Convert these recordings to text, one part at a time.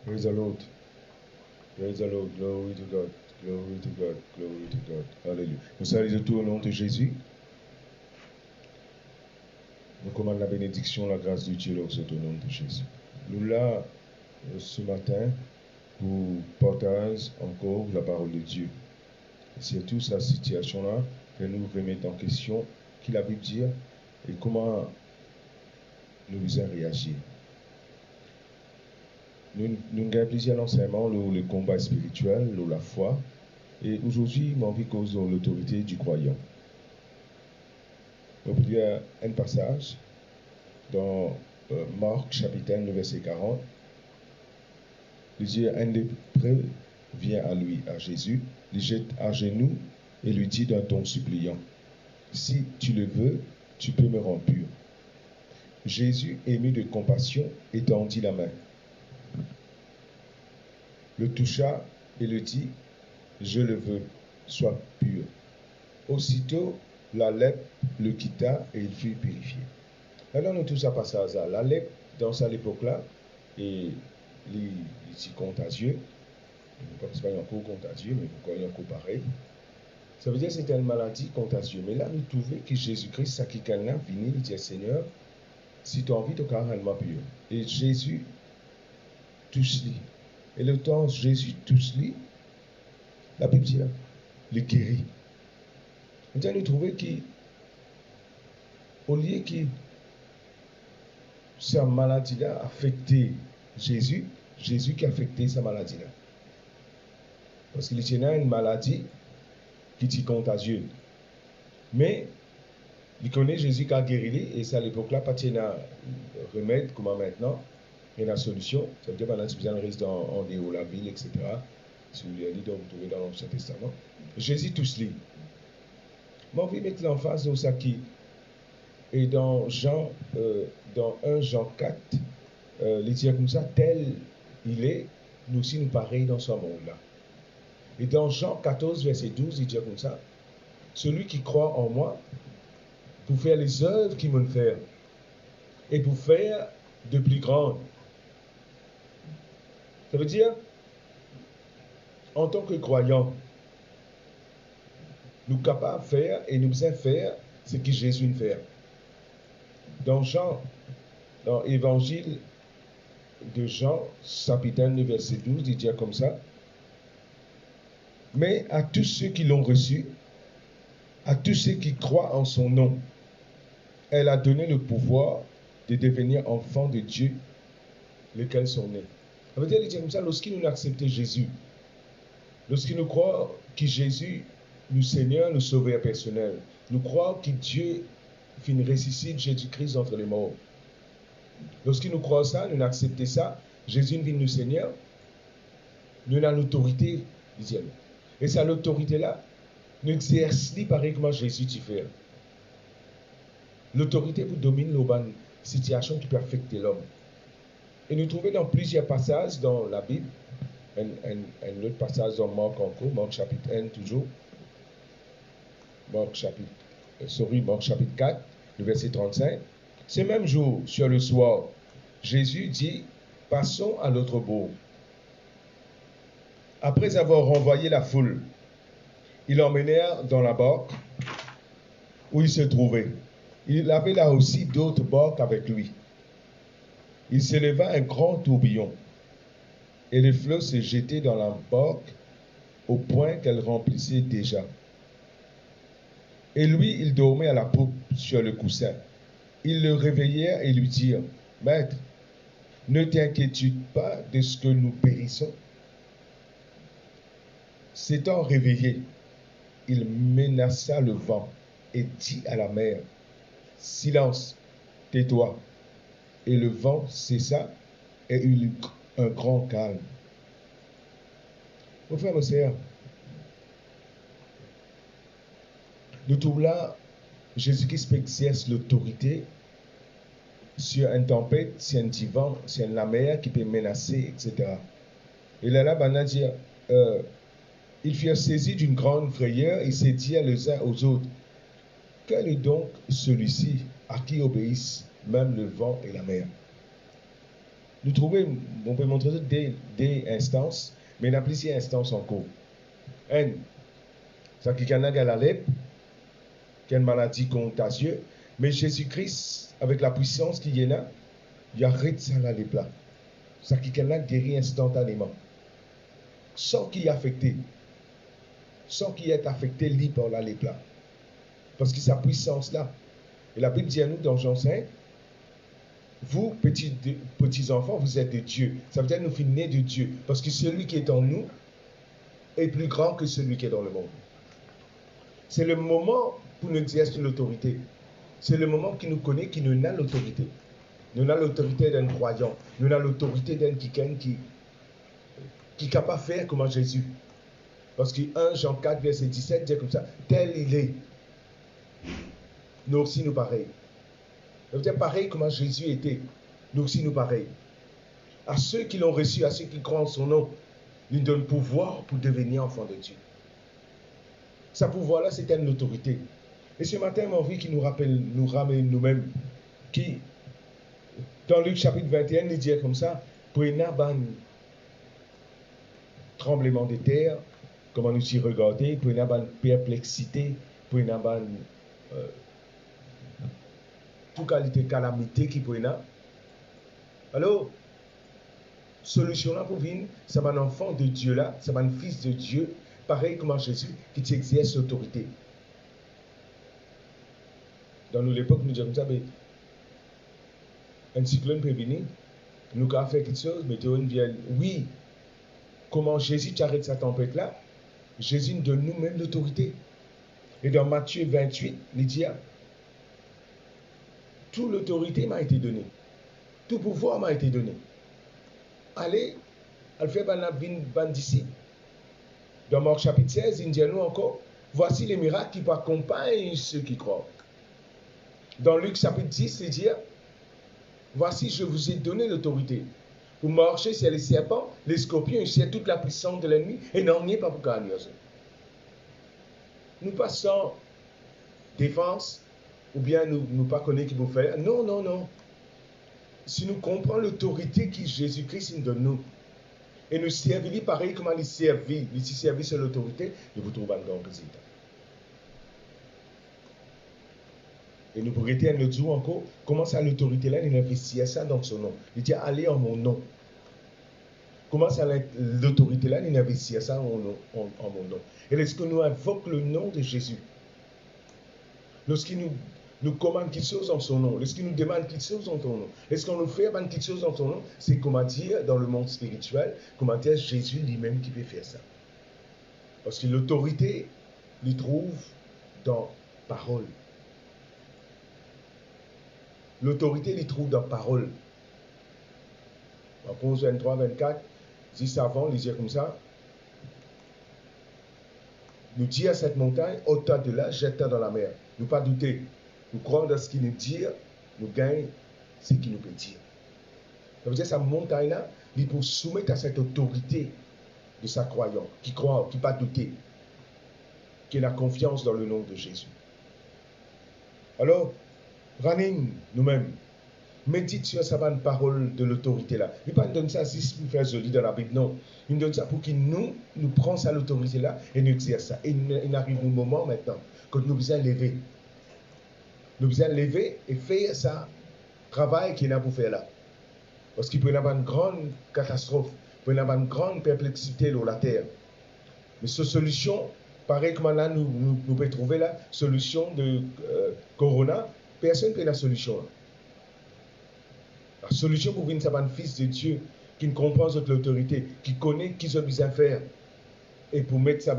Praise the Lord. Praise the Lord. Glory to God. Glory to God. Glory to God. Alléluia. Nous saluons tout au nom de Jésus. Nous commandons la bénédiction, la grâce de Dieu au nom de Jésus. Nous là, ce matin, pour partager encore la parole de Dieu. Et surtout cette situation-là, que nous remettons en question, qui la Bible dit, et comment nous avons réagi. Nous avons plusieurs enseignements, le combat spirituel, la foi, et aujourd'hui, j'ai envie de causer l'autorité du croyant. On peut lire un passage dans Marc chapitre 1, verset 40. Il dit, un lépreux vient à lui, à Jésus, il jette à genoux et lui dit d'un ton suppliant, si tu le veux, tu peux me rendre pur. Jésus, ému de compassion, étendit la main, le toucha et le dit, je le veux, sois pur. Aussitôt, la lèpre le quitta et il fut purifié. Alors, nous tous à passer à ça. La lèpre, dans cette époque-là, est contagieux. Je ne pense pas qu'il y a encore contagieux, mais pourquoi il y a encore pareil. Ça veut dire que c'était une maladie contagieuse. Mais là, nous trouvons que Jésus-Christ, ça qui est là, venu, il dit, Seigneur, si tu as envie, tu as réellement pur. Et Jésus touche-lui. Et le temps Jésus touche-lui, la Bible dit, il guérit. Nous trouvons qu'au lieu que sa maladie-là a affecté Jésus, Jésus qui a affecté sa maladie-là. Parce qu'il y a une maladie qui est contagieuse. Mais il connaît Jésus qui a guéri, et c'est à l'époque-là, pas de remède comme maintenant, et la solution. Ça veut dire que si vous reste en dehors de la ville, etc. Si vous l'avez dit, vous trouvez dans l'Ancien Testament. Jésus touche lui. Moi, je vais mettre l'emphase de ça qui est dans 1 Jean 4, il dit comme ça, tel il est, nous aussi nous pareil dans ce monde-là. Et dans Jean 14, verset 12, il dit comme ça, celui qui croit en moi, pour faire les œuvres qu'il me fait, et pour faire de plus grandes. Ça veut dire, en tant que croyants, nous sommes capables de faire et nous devons faire ce que Jésus nous fait. Dans l'Évangile de Jean, chapitre 1, verset 12, il dit comme ça, mais à tous ceux qui l'ont reçu, à tous ceux qui croient en son nom, elle a donné le pouvoir de devenir enfants de Dieu, lesquels sont nés. Ça veut dire, il dit comme ça, lorsqu'il nous accepte Jésus, lorsqu'il nous croit que Jésus, nous Seigneur, nous Sauveur personnel, nous croyons que Dieu finit ressuscite Jésus-Christ entre les morts. Lorsqu'il nous croit ça, nous acceptons ça, Jésus vient nous Seigneur, nous avons l'autorité, disons. Et cette autorité-là, nous exerçons pareil comme Jésus t'y fait. L'autorité vous domine la situation qui peut affecter l'homme. Et nous trouvons dans plusieurs passages dans la Bible, un autre passage dans Marc encore, Marc chapitre 1 toujours, Marc chapitre 4, le verset 35. Ce même jour, sur le soir, Jésus dit, passons à l'autre bord. Après avoir renvoyé la foule, ils l'emmenèrent dans la barque où il se trouvait. Il avait là aussi d'autres barques avec lui. Il s'éleva un grand tourbillon, et les flots se jetaient dans la barque au point qu'elle remplissait déjà. Et lui, il dormait à la poupe sur le coussin. Ils le réveillèrent et lui dirent, « Maître, ne t'inquiète pas de ce que nous périssons. » S'étant réveillé, il menaça le vent et dit à la mer, « Silence, tais-toi. » Et le vent cessa et il eut un grand calme. Mon frère, mes sœurs, nous trouvons là, Jésus-Christ exerce l'autorité sur une tempête, sur un vent, sur la mer qui peut menacer, etc. Et là, on dit, ils furent saisis d'une grande frayeur et se dirent les uns aux autres, quel est donc celui-ci à qui obéissent même le vent et la mer? nous trouvons, on peut montrer des instances, mais il y a plusieurs instances en cours. Un, ça qui a la lèpre, qui a une maladie contagieuse, mais Jésus-Christ, avec la puissance qu'il y a, il arrête ça la lèpre là. Ça qui a guéri instantanément. Sans qu'il y ait affecté. Sans qu'il ait affecté lui par la lèpre là. Parce que sa puissance là. Et la Bible dit à nous dans Jean 5, vous, petits enfants, vous êtes de Dieu. Ça veut dire que nous sommes nés de Dieu. Parce que celui qui est en nous est plus grand que celui qui est dans le monde. C'est le moment pour nous exercer l'autorité. C'est le moment qui nous connaît, qui nous a l'autorité. Nous avons l'autorité d'un croyant. Nous avons l'autorité d'un qui est capable de faire comme Jésus. Parce que 1 Jean 4, verset 17 dit comme ça, tel il est. Nous aussi nous pareil. Ça veut dire pareil comme Jésus était. Nous aussi nous pareil. À ceux qui l'ont reçu, à ceux qui croient en son nom, il nous donne pouvoir pour devenir enfants de Dieu. Ce pouvoir-là, c'est une autorité. Et ce matin, j'ai envie qu'il nous ramène nous-mêmes. Qui, dans Luc chapitre 21, il dit comme ça, pour une tremblement de terre, comment nous y regarder, pour une perplexité, pour une toute qualité de calamité qui peut y avoir. Alors, solution là pour venir, c'est un enfant de Dieu là, c'est un fils de Dieu, pareil comme Jésus, qui exerce l'autorité. Dans l'époque, nous disons comme ça, mais un cyclone peut venir, nous avons fait quelque chose, mais Dieu vient, oui, comment Jésus arrête cette tempête là, Jésus nous donne nous-mêmes l'autorité. Et dans Matthieu 28, il dit, toute l'autorité m'a été donnée. Tout pouvoir m'a été donné. Allez, elle fait ban disciples. Dans Marc chapitre 16, il dit à nous encore, voici les miracles qui accompagnent ceux qui croient. Dans Luc chapitre 10, il dit, voici, je vous ai donné l'autorité. Vous marchez sur les serpents, les scorpions, et sur toute la puissance de l'ennemi, et n'en est pas pour gagner. Nous passons défense, ou bien nous pas connaissons qui vous faire. Non, non, non. Si nous comprenons l'autorité que Jésus-Christ nous donne nous, et nous servir pareil comme il servit sur l'autorité, nous vous trouvons un grand résultat. Et nous pourrions dire un autre jour encore, comment ça l'autorité-là, il investit ça dans son nom. Il dit, allez en mon nom. Comment ça l'autorité-là, il investit ça en mon nom. Et est-ce que nous invoquons le nom de Jésus? Lorsqu'il nous commande quelque chose en son nom, lorsqu'il nous demande quelque chose en ton nom, est-ce qu'on nous fait quelque chose en ton nom? C'est comment dire dans le monde spirituel, comment dire Jésus lui-même qui peut faire ça. Parce que l'autorité, il trouve dans parole. L'autorité, il trouve dans parole. En 11, 23, 24, 10 avant, il dit comme ça. Nous dit à cette montagne, ôte-toi de là, jette-toi dans la mer. Nous pas douter. Nous croyons dans ce qu'il nous dit, nous gagnons ce qu'il nous peut dire. Ça veut dire que cette montagne-là, il faut soumettre à cette autorité de sa croyance, qui croit, qui pas douter, qui a la confiance dans le nom de Jésus. Alors, running nous-mêmes, médite sur sa bonne parole de l'autorité là. Il ne pas nous donne ça juste pour faire joli dans la Bible, non. Il nous donne ça pour qu'il nous prenne ça l'autorité là et nous exerce ça. Et il arrive un moment maintenant que nous devons lever. Nous devons lever et faire ça travail qu'il a pour faire là. Parce qu'il peut y avoir une grande catastrophe, il peut y avoir une grande perplexité dans la terre. Mais cette solution, pareil comme là, nous pouvons trouver la solution de Corona, personne n'a la solution. La solution pour venir savoir un fils de Dieu qui ne comprend pas l'autorité, qui connaît qui se besoin faire. Et pour mettre ça,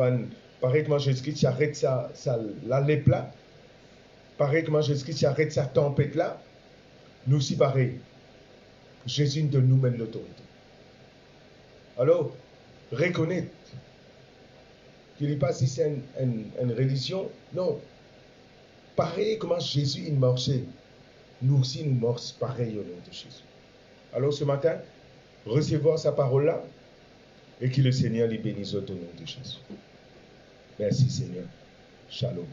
pareil comme Jésus-Christ arrête la lèpre là, pareil comme Jésus-Christ arrête sa tempête là, nous aussi pareil. Jésus nous donne nous-mêmes l'autorité. Alors, reconnaître qu'il n'est pas si c'est une religion, non. Pareil comment Jésus il marchait, nous aussi nous marchons pareil au nom de Jésus. Alors ce matin, recevoir sa parole là et que le Seigneur les bénisse au nom de Jésus. Merci Seigneur. Shalom.